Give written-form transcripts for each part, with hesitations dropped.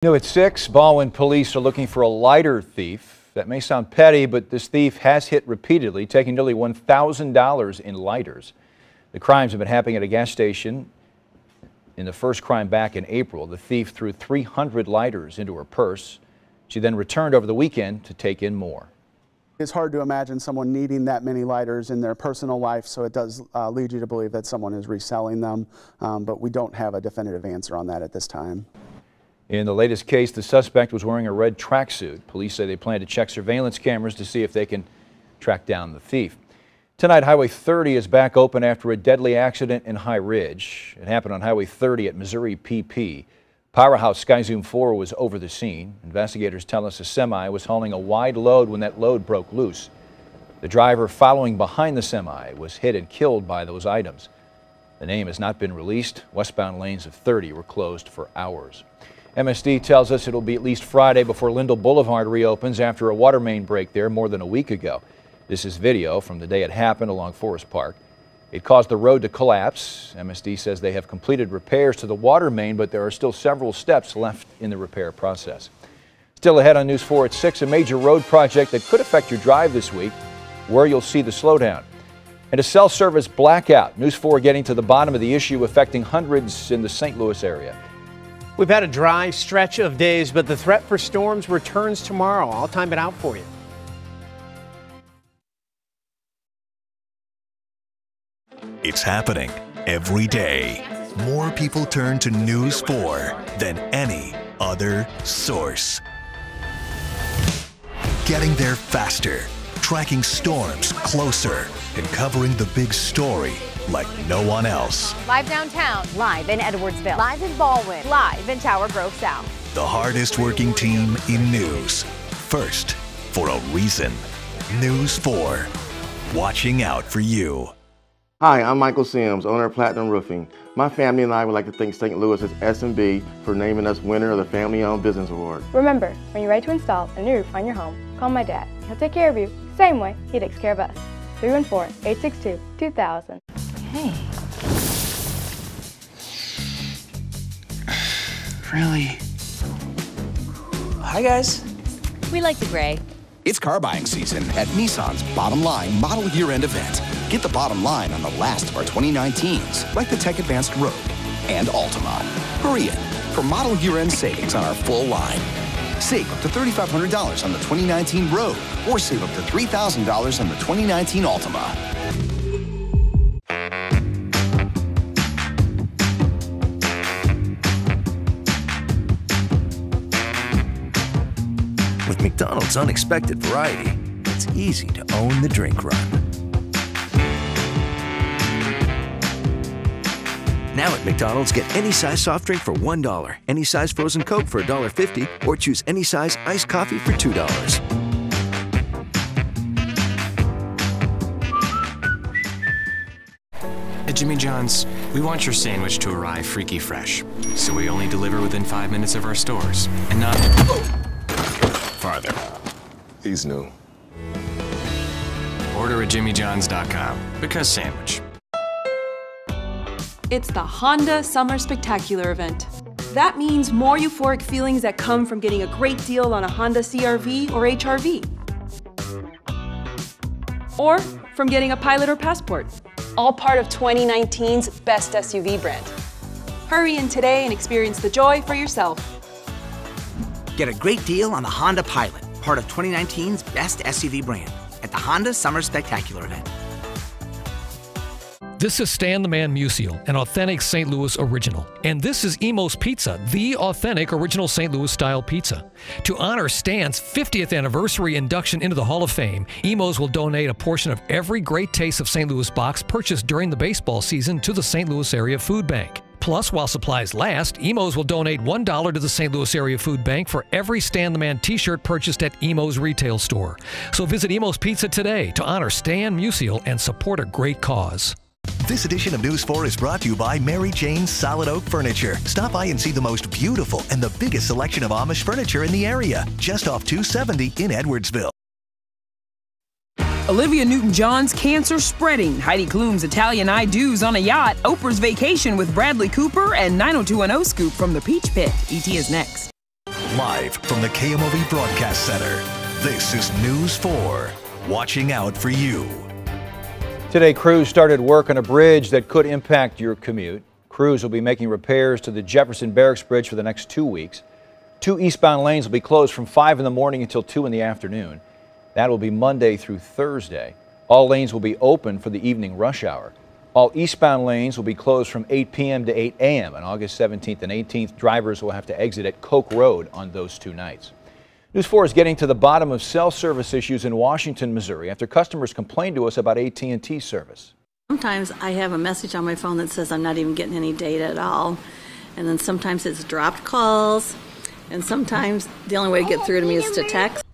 New at 6, Baldwin police are looking for a lighter thief. That may sound petty, but this thief has hit repeatedly, taking nearly $1,000 in lighters. The crimes have been happening at a gas station. In the first crime back in April, the thief threw 300 lighters into her purse. She then returned over the weekend to take in more. It's hard to imagine someone needing that many lighters in their personal life, so it does lead you to believe that someone is reselling them, but we don't have a definitive answer on that at this time. In the latest case, the suspect was wearing a red tracksuit. Police say they plan to check surveillance cameras to see if they can track down the thief. Tonight, Highway 30 is back open after a deadly accident in High Ridge. It happened on Highway 30 at Missouri PP. Powerhouse Skyzoom 4 was over the scene. Investigators tell us a semi was hauling a wide load when that load broke loose. The driver following behind the semi was hit and killed by those items. The name has not been released. Westbound lanes of 30 were closed for hours. MSD tells us it'll be at least Friday before Lindell Boulevard reopens after a water main break there more than a week ago. This is video from the day it happened along Forest Park. It caused the road to collapse. MSD says they have completed repairs to the water main, but there are still several steps left in the repair process. Still ahead on News 4 at 6, a major road project that could affect your drive this week, where you'll see the slowdown. And a cell service blackout. News 4 getting to the bottom of the issue affecting hundreds in the St. Louis area. We've had a dry stretch of days, but the threat for storms returns tomorrow. I'll time it out for you. It's happening every day. More people turn to News 4 than any other source. Getting there faster, tracking storms closer, and covering the big story like no one else. Live downtown, live in Edwardsville, live in Baldwin, live in Tower Grove South. The hardest working team in news. First, for a reason. News 4. Watching out for you. Hi, I'm Michael Sims, owner of Platinum Roofing. My family and I would like to thank St. Louis's S&B for naming us winner of the Family Owned Business Award. Remember, when you're ready to install a new roof on your home, call my dad. He'll take care of you the same way he takes care of us. 314-862-2000. Hey. Really? Hi, guys. We like the gray. It's car buying season at Nissan's Bottom Line Model Year-End event. Get the bottom line on the last of our 2019s, like the Tech Advanced Rogue and Altima. Hurry in for model year-end savings on our full line. Save up to $3,500 on the 2019 Rogue, or save up to $3,000 on the 2019 Altima. With McDonald's unexpected variety, it's easy to own the drink run. Now at McDonald's, get any size soft drink for $1, any size frozen Coke for $1.50, or choose any size iced coffee for $2. At Jimmy John's, we want your sandwich to arrive freaky fresh, so we only deliver within 5 minutes of our stores, and not farther. He's new. Order at jimmyjohns.com, because sandwich. It's the Honda Summer Spectacular event. That means more euphoric feelings that come from getting a great deal on a Honda CR-V or HR-V. Or from getting a Pilot or Passport. All part of 2019's best SUV brand. Hurry in today and experience the joy for yourself. Get a great deal on the Honda Pilot, part of 2019's best SUV brand, at the Honda Summer Spectacular event. This is Stan the Man Musial, an authentic St. Louis original. And this is Imo's Pizza, the authentic original St. Louis style pizza. To honor Stan's 50th anniversary induction into the Hall of Fame, Imo's will donate a portion of every Great Taste of St. Louis box purchased during the baseball season to the St. Louis Area Food Bank. Plus, while supplies last, Imo's will donate $1 to the St. Louis Area Food Bank for every Stan the Man t-shirt purchased at Imo's retail store. So visit Imo's Pizza today to honor Stan Musial and support a great cause. This edition of News 4 is brought to you by Mary Jane's Solid Oak Furniture. Stop by and see the most beautiful and the biggest selection of Amish furniture in the area, just off 270 in Edwardsville. Olivia Newton-John's Cancer Spreading, Heidi Klum's Italian I Do's on a Yacht, Oprah's Vacation with Bradley Cooper, and 90210 Scoop from the Peach Pit. ET is next. Live from the KMOV Broadcast Center, this is News 4, watching out for you. Today, crews started work on a bridge that could impact your commute. Crews will be making repairs to the Jefferson Barracks Bridge for the next 2 weeks. 2 eastbound lanes will be closed from 5 in the morning until 2 in the afternoon. That will be Monday through Thursday. All lanes will be open for the evening rush hour. All eastbound lanes will be closed from 8 p.m. to 8 a.m. on August 17th and 18th. Drivers will have to exit at Koch Road on those 2 nights. News 4 is getting to the bottom of cell service issues in Washington, Missouri, after customers complained to us about AT&T service. Sometimes I have a message on my phone that says I'm not even getting any data at all. And then sometimes it's dropped calls. And sometimes the only way to get through to me is to text.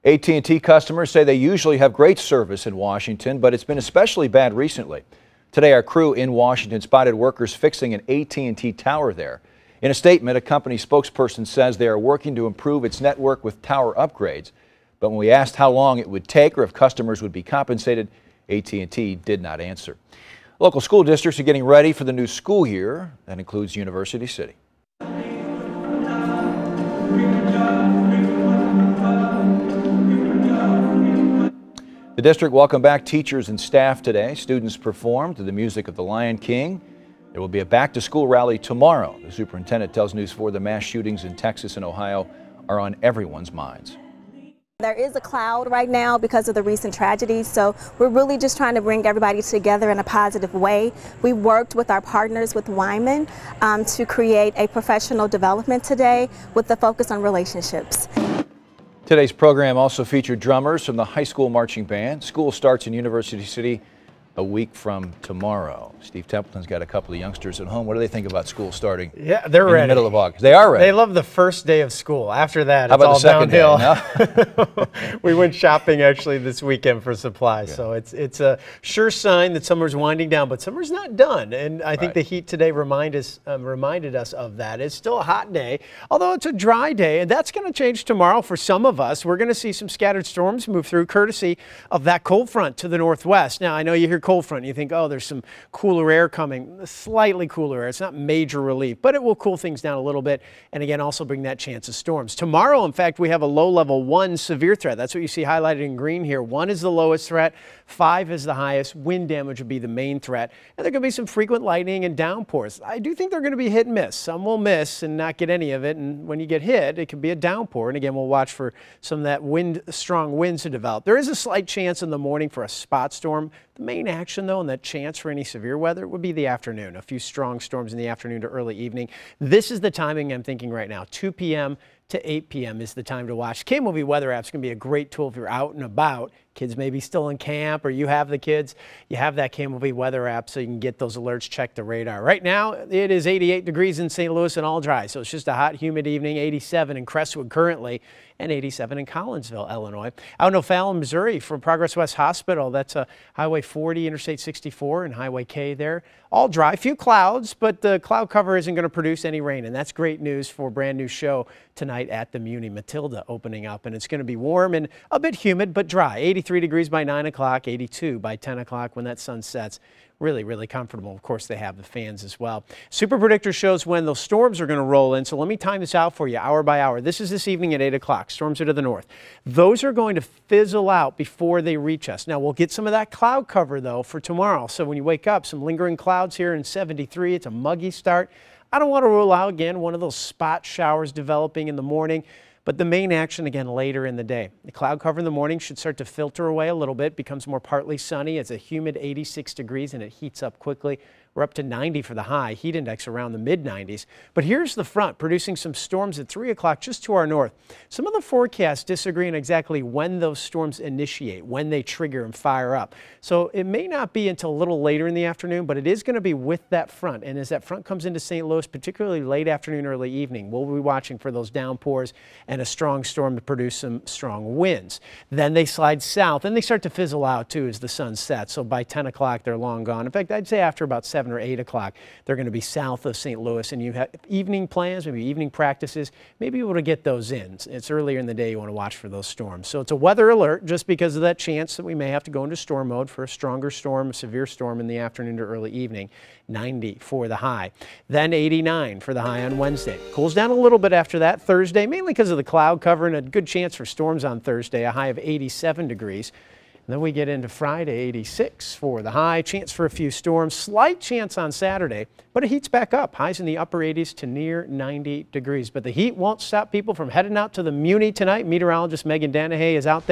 AT&T customers say they usually have great service in Washington, but it's been especially bad recently. Today, our crew in Washington spotted workers fixing an AT&T tower there. In a statement, a company spokesperson says they are working to improve its network with tower upgrades. But when we asked how long it would take or if customers would be compensated, AT&T did not answer. Local school districts are getting ready for the new school year. That includes University City. The district welcomed back teachers and staff today. Students performed to the music of the Lion King. There will be a back-to-school rally tomorrow. The superintendent tells News 4 the mass shootings in Texas and Ohio are on everyone's minds. There is a cloud right now because of the recent tragedies, so we're really just trying to bring everybody together in a positive way. We worked with our partners with Wyman to create a professional development today with the focus on relationships. Today's program also featured drummers from the high school marching band. School starts in University City a week from tomorrow. Steve Templeton's got a couple of youngsters at home. What do they think about school starting? Yeah, they're in ready. the middle of August? They are ready. They love the first day of school. After that, How it's about all the second downhill. day, no? We went shopping actually this weekend for supplies, so it's a sure sign that summer's winding down, but summer's not done. And I think the heat today reminded us of that. It's still a hot day, although it's a dry day, and that's going to change tomorrow for some of us. We're going to see some scattered storms move through, courtesy of that cold front to the northwest. Now, I know you hear cold front, you think, oh, there's some cooler air coming, slightly cooler air. It's not major relief, but it will cool things down a little bit, and again, also bring that chance of storms. Tomorrow, in fact, we have a low level 1 severe threat. That's what you see highlighted in green here. 1 is the lowest threat, 5 is the highest. Wind damage would be the main threat, and there could be some frequent lightning and downpours. I do think they're going to be hit and miss. Some will miss and not get any of it, and when you get hit, it could be a downpour, and again, we'll watch for some of that strong winds to develop. There is a slight chance in the morning for a spot storm. The main action, though, and that chance for any severe weather would be the afternoon. A few strong storms in the afternoon to early evening. This is the timing I'm thinking right now. 2 p.m. to 8 p.m. is the time to watch. KMOV weather app's going to be a great tool if you're out and about. Kids may be still in camp, or you have the kids. You have that KMOV weather app so you can get those alerts, check the radar. Right now, it is 88 degrees in St. Louis and all dry, so it's just a hot, humid evening. 87 in Crestwood currently, and 87 in Collinsville, Illinois. Out in O'Fallon, Missouri, from Progress West Hospital, that's Highway 40, Interstate 64, and Highway K there. All dry, few clouds, but the cloud cover isn't going to produce any rain, and that's great news for a brand new show tonight at the Muni. Matilda opening up, and it's going to be warm and a bit humid, but dry. 83 degrees by 9 o'clock, 82 by 10 o'clock when that sun sets. Really, really comfortable. Of course, they have the fans as well. Super Predictor shows when those storms are going to roll in, so let me time this out for you hour by hour. This is this evening at 8 o'clock. Storms are to the north. Those are going to fizzle out before they reach us. Now, we'll get some of that cloud cover, though, for tomorrow. So when you wake up, some lingering clouds here in 73. It's a muggy start. I don't want to rule out, again, one of those spot showers developing in the morning. But the main action, again, later in the day. The cloud cover in the morning should start to filter away a little bit, becomes more partly sunny. It's a humid 86 degrees, and it heats up quickly. We're up to 90 for the high, heat index around the mid-90s. But here's the front producing some storms at 3 o'clock just to our north. Some of the forecasts disagree on exactly when those storms initiate, when they trigger and fire up. So it may not be until a little later in the afternoon, but it is going to be with that front. And as that front comes into St. Louis, particularly late afternoon, early evening, we'll be watching for those downpours and a strong storm to produce some strong winds. Then they slide south and they start to fizzle out too as the sun sets. So by 10 o'clock, they're long gone. In fact, I'd say after about 7 7 or 8 o'clock. They're going to be south of St. Louis, and you have evening plans, maybe evening practices, maybe you want to get those in. It's earlier in the day you want to watch for those storms. So it's a weather alert just because of that chance that we may have to go into storm mode for a stronger storm, a severe storm in the afternoon to early evening. 90 for the high. Then 89 for the high on Wednesday. Cools down a little bit after that Thursday, mainly because of the cloud cover and a good chance for storms on Thursday, a high of 87 degrees. And then we get into Friday, 86 for the high, chance for a few storms, slight chance on Saturday, but it heats back up. Highs in the upper 80s to near 90 degrees. But the heat won't stop people from heading out to the Muni tonight. Meteorologist Megan Danahay is out there.